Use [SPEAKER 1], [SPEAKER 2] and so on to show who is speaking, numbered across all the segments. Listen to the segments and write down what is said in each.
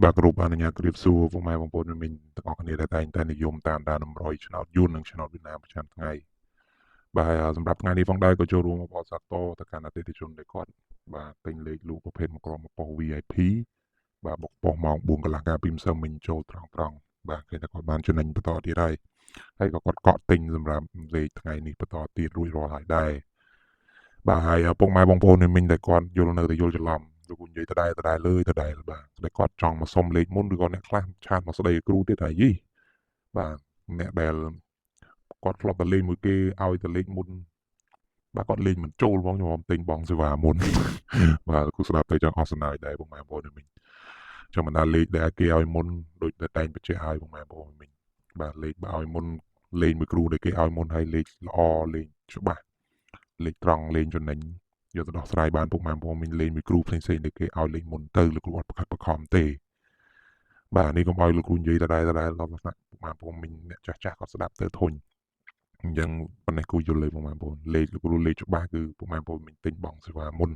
[SPEAKER 1] បាទគ្រប់អនុញ្ញាតជ្រាបសួរពុកម៉ែបងប្អូនមានទាំងអស់គ្នាដែលតែងតែនិយមតាមដានតម្រុយឆ្នោតយួននិងឆ្នោតវៀតណាមប្រចាំថ្ងៃបាទហើយសម្រាប់ថ្ងៃនេះផងដែរក៏ចូលរួមបរិសាទតទៅកាន់អតិថិជនដែលគាត់បាទទិញលេខលក់ប្រភេទមកក្រុមប៉ុស្តិ៍ VIP បាទបុកប៉ុស្តិ៍ម៉ោង4កន្លះកាលពីម្សិលមិញចូលត្រង់បាទគេថាគាត់បានចំណេញបន្តទៀតហើយក៏គាត់កក់ទិញសម្រាប់លេខថ្ងៃនេះបន្តទៀតរួចរាល់ហើយដែរបាទហើយពុកម៉ែបងប្អូនមិញតែគាត់យល់នៅតែយល់ច្រឡំលោកនិយាយដដែលលើដដែលបាទតែគាត់ចង់មកសុំលេខមុនឬក៏អ្នកខ្លះឆាតមកស្ដីគ្រូទៀតហើយយីបាទអ្នកដែលគាត់ធ្លាប់តែលេងមួយគេឲ្យតែលេខមុនបាទគាត់លេងមិនចូលផងខ្ញុំទិញបងសេវាមុនបាទគូស្ដាប់ទៅចង់អស់សំណើចដែរពុកម៉ែបងប្អូនមិញចាំមិនដាលេខដែលគេឲ្យមុនដូចតែតែងបញ្ជាក់ឲ្យពុកម៉ែបងប្អូនមិញបាទលេខបើឲ្យមុនលេងមួយគ្រូដែលគេឲ្យមុនហើយលេខល្អលេខច្បាស់លេខត្រង់លេងចំណេញយកទៅដោះស្រាយបានពុកម៉ែបងប្អូនមិញលេងមួយគ្រូផ្សេងៗដែលគេឲ្យលេខមុនទៅលោកគ្រូអត់ប្រកាសបខំទេបាទនេះកុំឲ្យលោកគ្រូនិយាយដដែលដល់ថ្នាក់ពុកម៉ែបងប្អូនមិញអ្នកចាស់គាត់ស្ដាប់ទៅធុញអញ្ចឹងប៉ុណ្ណេះគូយល់លេខពុកម៉ែបងប្អូនលេខលោកគ្រូលេខច្បាស់គឺពុកម៉ែបងប្អូនមិញទិញបងសេវាមុន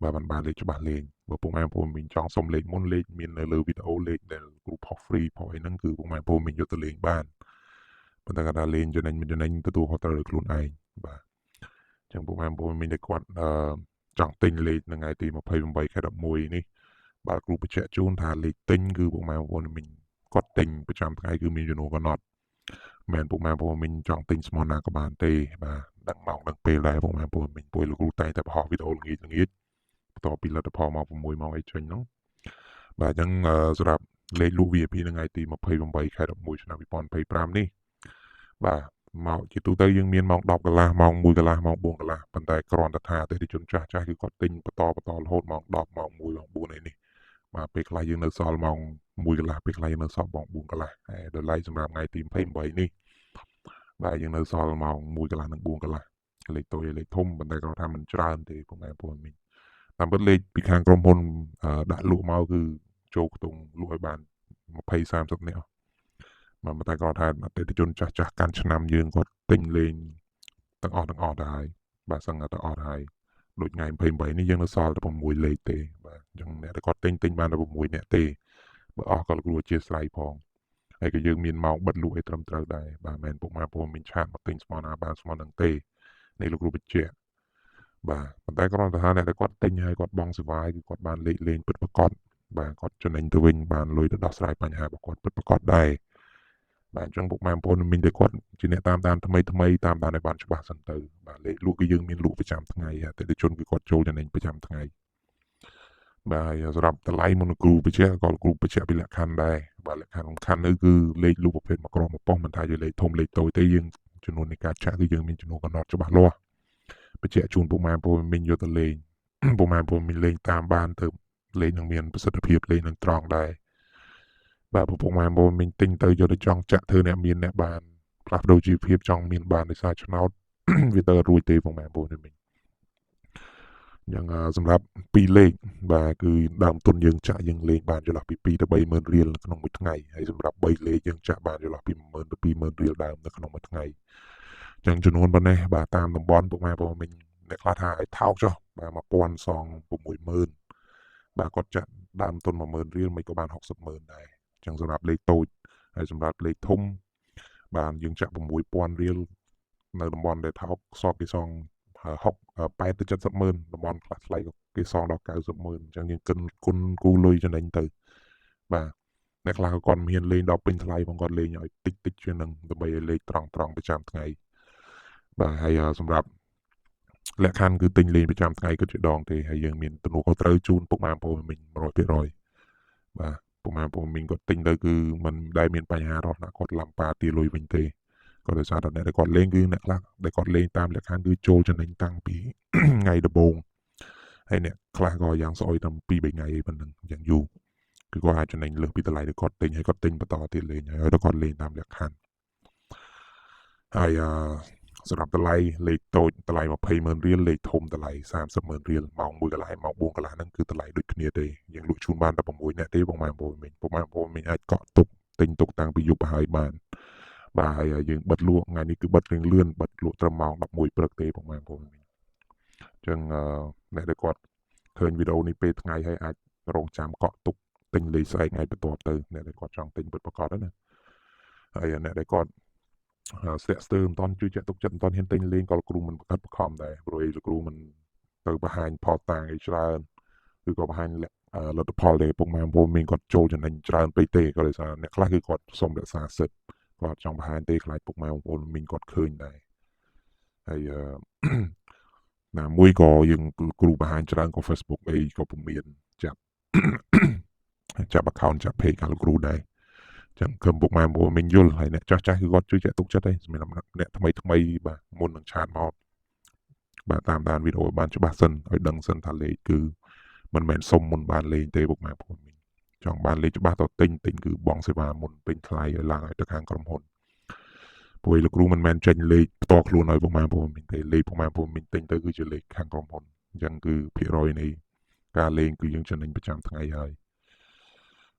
[SPEAKER 1] បាទបានលេខច្បាស់លេងបើពុកម៉ែបងប្អូនមិញចង់សុំលេខមុនលេខមាននៅលើវីដេអូលេខដែលគ្រូផុស free ផុសអីហ្នឹងគឺពុកម៉ែបងប្អូនមិញយកទៅលេងបានប៉ុន្តែគាត់ថាលេងចំណេញមិនចំណេញទទួលខុសត្រូវដោយខ្លួនឯងបាទអញ្ចឹងពុកម៉ែបងប្អូនមិញតែគាត់ចង់ទិញលេខនៅថ្ងៃទី28ខែ11នេះបាទគ្រូបញ្ជាក់ជូនថាលេខទិញគឺពុកម៉ែបងប្អូនមិញគាត់ទិញប្រចាំថ្ងៃគឺមានចំនួនកំណត់មែនពុកម៉ែបងប្អូនមិញចង់ទិញស្មោះណាក៏បានទេបាទដឹងម៉ោងដឹងពេលដែរពុកម៉ែបងប្អូនមិញពួកលោកគ្រូតែងតែបង្ហោះវីដេអូល្ងាចបន្ទាប់ពីលទ្ធផលមក6ម៉ោងអីចេញហ្នឹងបាទអញ្ចឹងសម្រាប់លេខលក់ VIP នៅថ្ងៃទី28ខែ11ឆ្នាំ2025នេះបាទមកជាទូទៅយើងមានម៉ោង10កន្លះម៉ោង1កន្លះម៉ោង4កន្លះប៉ុន្តែគ្រាន់តែថាអតិថិជនចាស់គឺគាត់ទិញបន្តរហូតម៉ោង10ម៉ោង1ម៉ោង4អីនេះបាទពេលខ្លះយើងនៅសល់ម៉ោង1កន្លះពេលខ្លះយើងនៅសល់ម៉ោង4កន្លះហើយដល់ឡៃសម្រាប់ថ្ងៃទី28នេះបាទយើងនៅសល់ម៉ោង1កន្លះនិង4កន្លះលេខតូចលេខធំប៉ុន្តែគាត់ថាមិនច្រើនទេពុកម៉ែបងប្អូនមីងតាមពិតលេខពីខាងក្រុមហ៊ុនដាក់លក់មកគឺចូលខ្ទង់លក់ឲ្យបាន20 30នាក់បាទតែគាត់ថាអតិថិជនចាស់កាន់ឆ្នាំយើងគាត់ទិញលេងទាំងអស់ដែរបាទសឹងតែអស់ហើយដូចថ្ងៃ28នេះយើងនៅសល់តែ6លេខទេបាទអញ្ចឹងអ្នកដែលគាត់ទិញបានតែ6នាក់ទេបើអស់ក៏គ្រូអធិស្ឋានផងហើយក៏យើងមានម៉ោងបិទលក់ឲ្យត្រឹមត្រូវដែរបាទមិនមែនពុកម៉ែបងមានឆាតមកទិញស្មោះណាបានស្មោះនឹងទេនេះលោកគ្រូបញ្ជាក់បាទប៉ុន្តែគ្រាន់តែថាអ្នកដែលគាត់ទិញហើយគាត់បង់សេវាគឺគាត់បានលេខលេងពិតប្រាកដបាទគាត់ចំណេញទៅវិញបានលុយទៅដោះស្រាយបញ្ហារបស់គាត់ពិតប្រាកដដែរបាទអញ្ចឹងពុកម៉ែបងប្អូនមិញតែគាត់ជាអ្នកតាមដានថ្មីតាមដានឲ្យបានច្បាស់សិនទៅបាទលេខលក់គឺយើងមានលក់ប្រចាំថ្ងៃអតិថិជនគឺគាត់ចូលចំណេញប្រចាំថ្ងៃបាទហើយសម្រាប់តម្លៃមុនគ្រូបញ្ជាក់ក៏គ្រូបញ្ជាក់ពីលក្ខខណ្ឌដែរបាទលក្ខខណ្ឌសំខាន់នោះគឺលេខលក់ប្រភេទមួយក្រុមមួយប៉ុស្តិ៍មិនថាជាលេខធំលេខតូចទេយើងចំនួននៃការចាក់គឺយើងមានចំនួនកំណត់ច្បាស់លាស់បញ្ជាក់ជូនពុកម៉ែបងប្អូនមិញយកទៅលេងពុកម៉ែបងប្អូនមិញលេងតាមបានទៅលេងនឹងមានប្រសិទ្ធភាពលេងនឹងត្រង់ដែរបាទពុកម៉ែបងប្អូនមិញទិញទៅយកទៅចង់ចាក់ធ្វើអ្នកមានអ្នកបានផ្លាស់ប្ដូរជីវភាពចង់មានបានដោយសារឆ្នោតវាទៅរួចទេពុកម៉ែបងប្អូនមិញយ៉ាងសម្រាប់2លេខបាទគឺដើមទុនយើងចាក់យើងលេងបានចន្លោះពី2ទៅ30000រៀលនៅក្នុងមួយថ្ងៃហើយសម្រាប់3លេខយើងចាក់បានចន្លោះពី10000ទៅ20000រៀលដើមនៅក្នុងមួយថ្ងៃចឹងចំនួនប៉ុណ្ណេះបាទតាមតំបន់ពុកម៉ែបងប្អូនមិញអ្នកខ្លះថាឲ្យថោកចុះបាទ1000សង60000បាទគាត់ចាក់ដើមទុន10000រៀលមិនក៏បាន60000ដែរចឹងសម្រាប់លេខតូចហើយសម្រាប់លេខធំបាទយើងចាក់6000រៀលនៅតំបន់ដែលថោកសពគេសង8ទៅ70ម៉ឺនតំបន់ខ្លះថ្លៃក៏គេសងដល់90ម៉ឺនអញ្ចឹងយើងគុណគូលុយចំណេញទៅបាទអ្នកខ្លះក៏គាត់មានលេងដល់ពេញថ្លៃផងគាត់លេងឲ្យតិចជាងនឹងដើម្បីឲ្យលេខត្រង់ប្រចាំថ្ងៃបាទហើយសម្រាប់លក្ខខណ្ឌគឺទិញលេងប្រចាំថ្ងៃគឺជាដងទេហើយយើងមានទំនួលខុសត្រូវជូនពុកម៉ែបងប្អូនមិញ100%បាទពុកម៉ែបងប្អូនមិញគាត់ទិញទៅគឺมันដែលមានបញ្ហារហូតណាគាត់ឡំប៉ាទាលុយវិញទេក៏ដោយសារតែអ្នកដែលគាត់លេងគឺអ្នកខ្លះដែលគាត់លេងតាមលក្ខខណ្ឌគឺចូលចំណេញតាំងពីថ្ងៃដំបូងហើយអ្នកខ្លះក៏យ៉ាងស្អុយតាម2 3ថ្ងៃអីប៉ុណ្ណឹងយ៉ាងយូរគឺគាត់អាចចំណេញលើសពីតម្លៃដែលគាត់ទិញហើយគាត់ទិញបន្តទៀតលេងហើយគាត់លេងតាមលក្ខខណ្ឌហើយសម្រាប់តម្លៃលេខតូចតម្លៃ200,000រៀលលេខធំតម្លៃ300,000រៀលម៉ោង1កន្លះម៉ោង4កន្លះហ្នឹងគឺតម្លៃដូចគ្នាទេយើងលក់ជូនបានតែ6នាក់ទេបងប្អូនមិញពុកម៉ែបងប្អូនមិញអាចកក់ទុកទិញទុកតាំងពីយប់ហើយបានបាទហើយយើងបិទលក់ថ្ងៃនេះគឺបិទរៀងលឿនបិទលក់ត្រឹមម៉ោង11ព្រឹកទេបងប្អូនមិញអញ្ចឹងអ្នកដែលគាត់ឃើញវីដេអូនេះពេលថ្ងៃហើយអាចរងចាំកក់ទុក ទិញលេខស្អែកថ្ងៃបន្ទាប់ទៅអ្នកដែលគាត់ចង់ទិញពិតប្រាកដហ្នឹងណាហើយអ្នកដែលគាត់ស្ទាក់ស្ទើរមិនតាន់ជឿជាក់ទុកចិត្តមិនតាន់ហ៊ានទិញលេងក៏លោកគ្រូមិនបង្ខិតបង្ខំដែរព្រោះលោកគ្រូមិនទៅបង្ហាញផតតាងអីច្រើនឬក៏បង្ហាញលទ្ធផលដែលពុកម៉ែបងប្អូនមានគាត់ចូលចំណេញច្រើនពេកទេក៏ដោយសារអ្នកខ្លះគឺគាត់សុំរក្សាសិទ្ធិគាត់ចង់បង្ហាញទេខ្លាចពុកម៉ែបងប្អូនមានគាត់ឃើញដែរហើយណាមួយក៏យើងគ្រូបង្ហាញច្រើនក៏ Facebook អីក៏ពុំមានចាប់ ចាប់ account ចាប់ page របស់លោកគ្រូដែរចឹងគឺពុកម៉ែបងប្អូនមានយល់ហើយអ្នកចាស់ចាស់គឺគាត់ជឿជាក់ទុកចិត្តទេសម្រាប់អ្នកថ្មីថ្មីបាទមុននឹងឆាតមកបាទតាមដានវីដេអូបានច្បាស់សិនឲ្យដឹងសិនថាលេខគឺមិនមែនសុំមុនបានលេងទេពុកម៉ែបងប្អូនចង់បានលេខច្បាស់ទៅទិញគឺបងសេវាមុនពេញថ្លៃឲ្យឡើងឲ្យទៅខាងក្រុមហ៊ុនព្រោះលោកគ្រូមិនមែនចេញលេខផ្ទាល់ខ្លួនឲ្យពុកម៉ែបងប្អូនទេលេខពុកម៉ែបងប្អូនទិញទៅគឺជាលេខខាងក្រុមហ៊ុនអញ្ចឹងគឺភាគរយនៃការលេងគឺយើងចំណេញប្រចាំថ្ងៃហើយ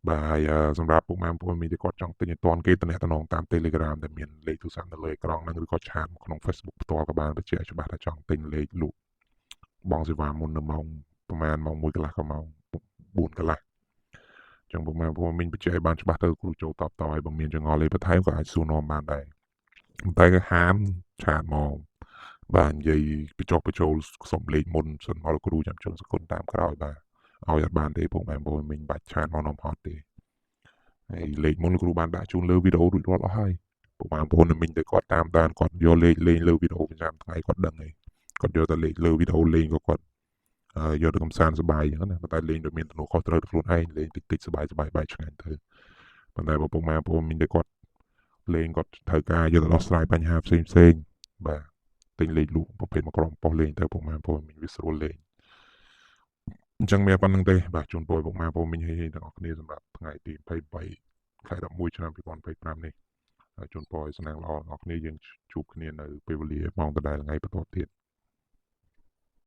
[SPEAKER 1] បាទហើយសម្រាប់ពុកម៉ែបងប្អូនមានតែគាត់ចង់ទិញឲ្យតាន់គេតំណតំណងតាម Telegram ដែលមានលេខទូរស័ព្ទនៅលើអេក្រង់ហ្នឹងឬក៏ឆាតក្នុង Facebook ផ្ទាល់ក៏បានបញ្ជាក់ច្បាស់ថាចង់ទិញលេខលក់បងសេវាមុននៅម៉ោងប្រហែលម៉ោង1កន្លះក៏ម៉ោង4កន្លះចឹងពុកម៉ែបងប្អូនមានបញ្ជាក់ឲ្យបានច្បាស់ទៅគ្រូចូលតបតឲ្យបើមានចង្អុលអីបន្ថែមក៏អាចសួរនាំបានដែរតែក៏ហាមឆាតមកបាទនិយាយបញ្ចុះបញ្ចូលសុំលេខមុនសិនមកលោកគ្រូចាំជន់សគុណតាមក្រោយបាទឲ្យអត់បានទេពុកម៉ែបងប្អូនមិនបាច់ឆាតមកនំហត់ទេហើយលេខមុនលោកគ្រូបានដាក់ជូនលើវីដេអូរួចរាល់អស់ហើយពុកម៉ែបងប្អូនមិញតែគាត់តាមដានគាត់យកលេខលេងលើវីដេអូប្រចាំថ្ងៃគាត់ដឹងហើយគាត់យកតែលេខលើវីដេអូលេងក៏គាត់យកទៅកំសាន្តសប្បាយអញ្ចឹងណាប៉ុន្តែលេងដូចមានទំនួលខុសត្រូវខ្លួនឯងលេងតិចតិចសប្បាយបាយឆ្ងាញ់ទៅប៉ុន្តែពុកម៉ែបងប្អូនមិញតែគាត់លេងគាត់ត្រូវការយកទៅដោះស្រាយបញ្ហាផ្សេងបាទទិញលេខលក់ប្រភេទមួយក្រុមប៉ុស្តិ៍លេងទៅពុកម៉ែបងប្អូនមិញវាស្រួលលេងអញ្ចឹងមានប៉ុណ្្នឹងទេបាទជូនពរពុកម៉ែបងប្អូនមិញហេទាំងអស់គ្នាសម្រាប់ថ្ងៃទី23ខែ11ឆ្នាំ2025នេះហើយជូនពរឲ្យសំណាងល្អទាំងអស់គ្នាយើងជួបគ្នានៅពេលវេលាម៉ោងដដែលថ្ងៃបន្តទៀត